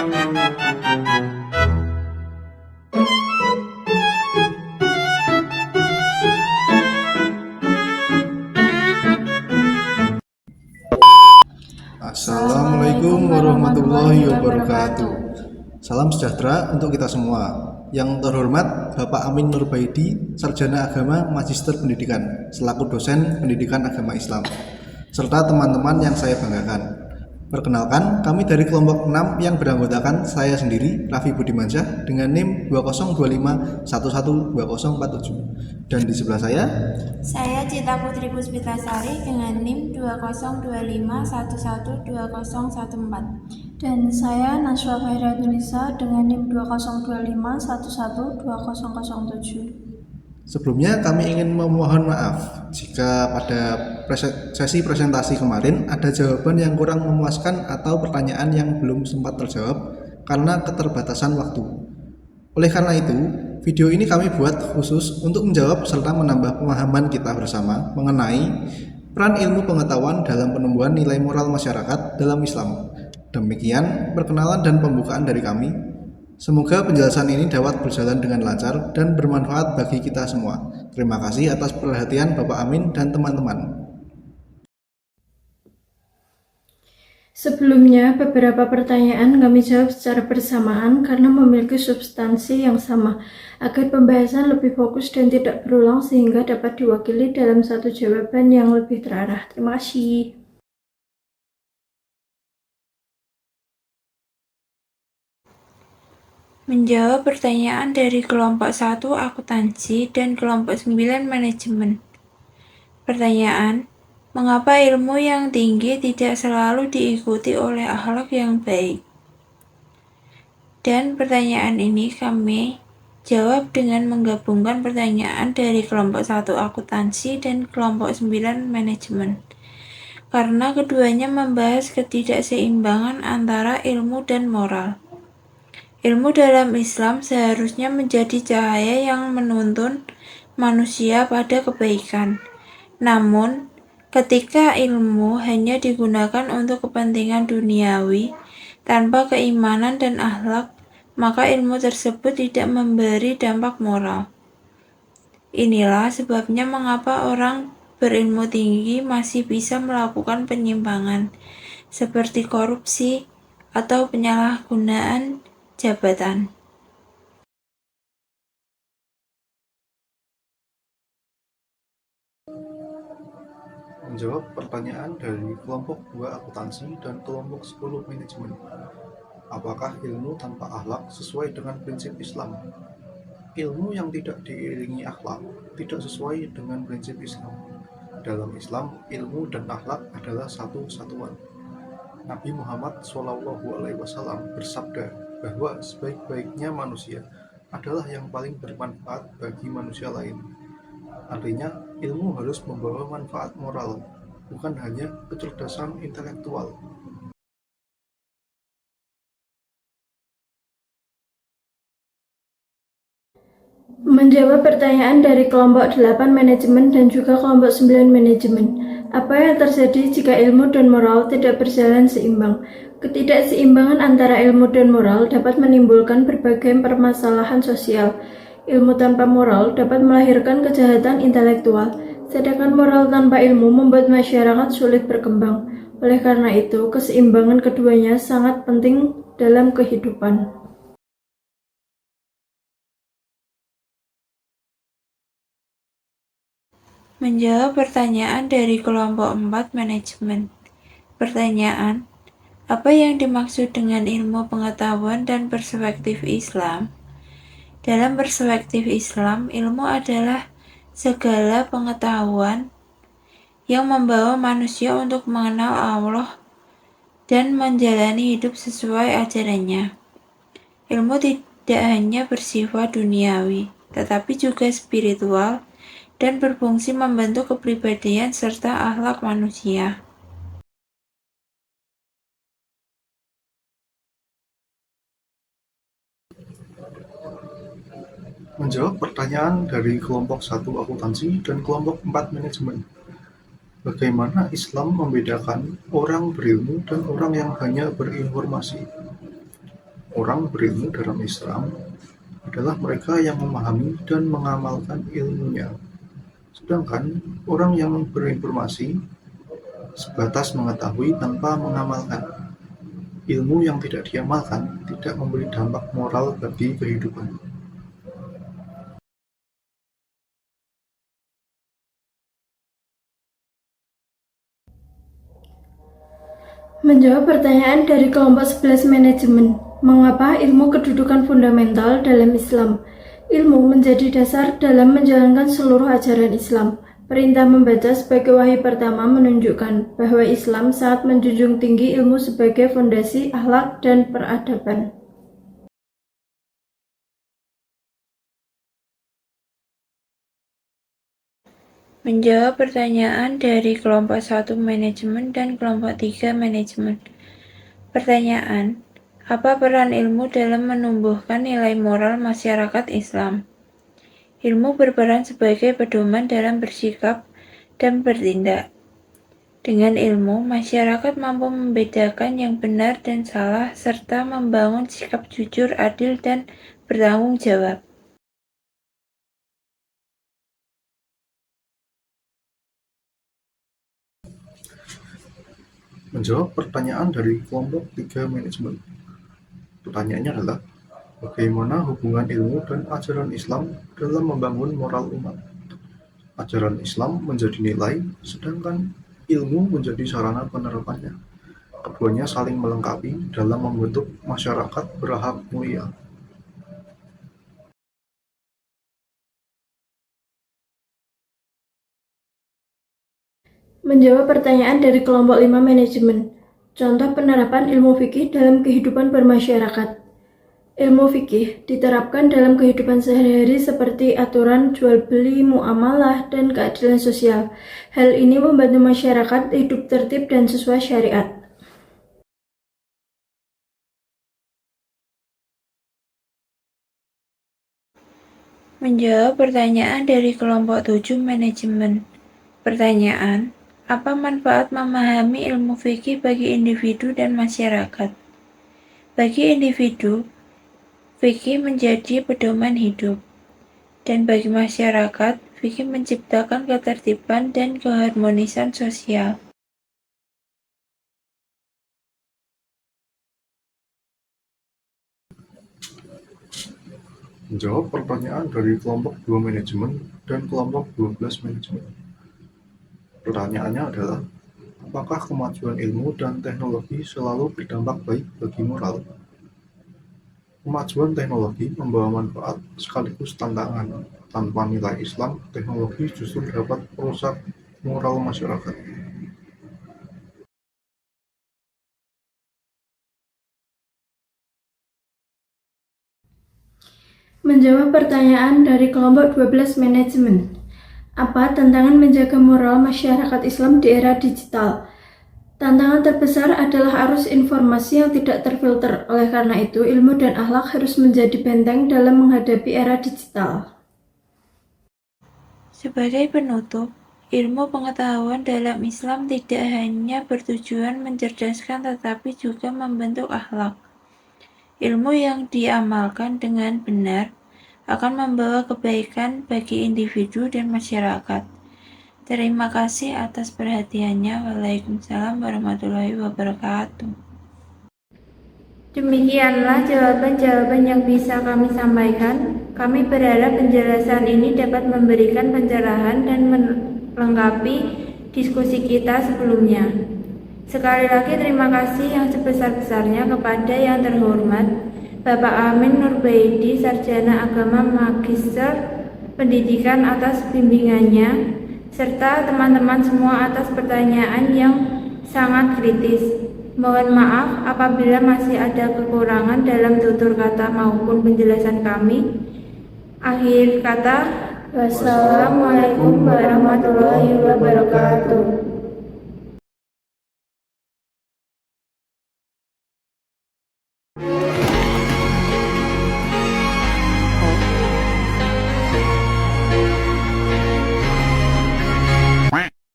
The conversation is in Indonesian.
Assalamualaikum warahmatullahi wabarakatuh. Salam sejahtera untuk kita semua. Yang terhormat Bapak Amin Nurbaidi, Sarjana Agama Magister Pendidikan, selaku dosen Pendidikan Agama Islam, serta teman-teman yang saya banggakan. Perkenalkan, kami dari kelompok 6 yang beranggotakan saya sendiri, Raffi Budimansyah, dengan NIM 2025112047. Dan di sebelah saya Cita Putri Puspitasari dengan NIM 2025112014. Dan saya Naswa Khairatulisa dengan NIM 2025112007. Sebelumnya kami ingin memohon maaf jika pada sesi presentasi kemarin ada jawaban yang kurang memuaskan atau pertanyaan yang belum sempat terjawab karena keterbatasan waktu. Oleh karena itu, video ini kami buat khusus untuk menjawab serta menambah pemahaman kita bersama mengenai peran ilmu pengetahuan dalam penumbuhan nilai moral masyarakat dalam Islam. Demikian perkenalan dan pembukaan dari kami. Semoga penjelasan ini dapat berjalan dengan lancar dan bermanfaat bagi kita semua. Terima kasih atas perhatian Bapak Amin dan teman-teman. Sebelumnya, beberapa pertanyaan kami jawab secara bersamaan karena memiliki substansi yang sama, agar pembahasan lebih fokus dan tidak berulang sehingga dapat diwakili dalam satu jawaban yang lebih terarah. Terima kasih. Menjawab pertanyaan dari kelompok 1 akuntansi dan kelompok 9 manajemen. Pertanyaan, mengapa ilmu yang tinggi tidak selalu diikuti oleh akhlak yang baik? Dan pertanyaan ini kami jawab dengan menggabungkan pertanyaan dari kelompok 1 akuntansi dan kelompok 9 manajemen. Karena keduanya membahas ketidakseimbangan antara ilmu dan moral. Ilmu dalam Islam seharusnya menjadi cahaya yang menuntun manusia pada kebaikan. Namun, ketika ilmu hanya digunakan untuk kepentingan duniawi, tanpa keimanan dan akhlak, maka ilmu tersebut tidak memberi dampak moral. Inilah sebabnya mengapa orang berilmu tinggi masih bisa melakukan penyimpangan, seperti korupsi atau penyalahgunaan jabatan. Menjawab pertanyaan dari kelompok 2 akuntansi dan kelompok 10 manajemen. Apakah ilmu tanpa akhlak sesuai dengan prinsip Islam? Ilmu yang tidak diiringi akhlak tidak sesuai dengan prinsip Islam. Dalam Islam, ilmu dan akhlak adalah satu satuan. Nabi Muhammad SAW bersabda bahwa sebaik-baiknya manusia adalah yang paling bermanfaat bagi manusia lain. Artinya, ilmu harus membawa manfaat moral, bukan hanya kecerdasan intelektual. Menjawab pertanyaan dari kelompok 8 manajemen dan juga kelompok 9 manajemen. Apa yang terjadi jika ilmu dan moral tidak berjalan seimbang? Ketidakseimbangan antara ilmu dan moral dapat menimbulkan berbagai permasalahan sosial. Ilmu tanpa moral dapat melahirkan kejahatan intelektual, sedangkan moral tanpa ilmu membuat masyarakat sulit berkembang. Oleh karena itu, keseimbangan keduanya sangat penting dalam kehidupan. Menjawab pertanyaan dari kelompok 4 manajemen. Pertanyaan, apa yang dimaksud dengan ilmu pengetahuan dan perspektif Islam? Dalam perspektif Islam, ilmu adalah segala pengetahuan yang membawa manusia untuk mengenal Allah dan menjalani hidup sesuai ajarannya. Ilmu tidak hanya bersifat duniawi, tetapi juga spiritual dan berfungsi membentuk kepribadian serta akhlak manusia. Menjawab pertanyaan dari kelompok 1 akuntansi dan kelompok 4 manajemen. Bagaimana Islam membedakan orang berilmu dan orang yang hanya berinformasi? Orang berilmu dalam Islam adalah mereka yang memahami dan mengamalkan ilmunya. Sedangkan orang yang berinformasi sebatas mengetahui tanpa mengamalkan. Ilmu yang tidak diamalkan tidak memberi dampak moral bagi kehidupan. Menjawab pertanyaan dari kelompok 11 manajemen, mengapa ilmu kedudukan fundamental dalam Islam? Ilmu menjadi dasar dalam menjalankan seluruh ajaran Islam. Perintah membaca sebagai wahyu pertama menunjukkan bahwa Islam sangat menjunjung tinggi ilmu sebagai fondasi akhlak dan peradaban. Menjawab pertanyaan dari kelompok 1 manajemen dan kelompok 3 manajemen. Pertanyaan, apa peran ilmu dalam menumbuhkan nilai moral masyarakat Islam? Ilmu berperan sebagai pedoman dalam bersikap dan bertindak. Dengan ilmu, masyarakat mampu membedakan yang benar dan salah serta membangun sikap jujur, adil, dan bertanggung jawab. Menjawab pertanyaan dari kelompok 3 manajemen. Pertanyaannya adalah, bagaimana hubungan ilmu dan ajaran Islam dalam membangun moral umat? Ajaran Islam menjadi nilai, sedangkan ilmu menjadi sarana penerapannya. Keduanya saling melengkapi dalam membentuk masyarakat berakhlak mulia. Menjawab pertanyaan dari kelompok 5 manajemen. Contoh penerapan ilmu fikih dalam kehidupan bermasyarakat. Ilmu fikih diterapkan dalam kehidupan sehari-hari seperti aturan jual beli, muamalah, dan keadilan sosial. Hal ini membantu masyarakat hidup tertib dan sesuai syariat. Menjawab pertanyaan dari kelompok 7 manajemen. Pertanyaan, apa manfaat memahami ilmu fikih bagi individu dan masyarakat? Bagi individu, fikih menjadi pedoman hidup. Dan bagi masyarakat, fikih menciptakan ketertiban dan keharmonisan sosial. Menjawab pertanyaan dari kelompok 2 manajemen dan kelompok 12 manajemen. Pertanyaannya adalah, apakah kemajuan ilmu dan teknologi selalu berdampak baik bagi moral? Kemajuan teknologi membawa manfaat sekaligus tantangan. Tanpa nilai Islam, teknologi justru dapat merusak moral masyarakat. Menjawab pertanyaan dari kelompok 12 manajemen. Apa tantangan menjaga moral masyarakat Islam di era digital? Tantangan terbesar adalah arus informasi yang tidak terfilter. Oleh karena itu, ilmu dan akhlak harus menjadi benteng dalam menghadapi era digital. Sebagai penutup, ilmu pengetahuan dalam Islam tidak hanya bertujuan mencerdaskan tetapi juga membentuk akhlak. Ilmu yang diamalkan dengan benar akan membawa kebaikan bagi individu dan masyarakat. Terima kasih atas perhatiannya. Waalaikumsalam warahmatullahi wabarakatuh. Demikianlah jawaban-jawaban yang bisa kami sampaikan. Kami berharap penjelasan ini dapat memberikan pencerahan dan melengkapi diskusi kita sebelumnya. Sekali lagi terima kasih yang sebesar-besarnya kepada yang terhormat Bapak Amin Nurbaidi, Sarjana Agama Magister Pendidikan atas bimbingannya, serta teman-teman semua atas pertanyaan yang sangat kritis. Mohon maaf apabila masih ada kekurangan dalam tutur kata maupun penjelasan kami. Akhir kata, wassalamualaikum warahmatullahi wabarakatuh.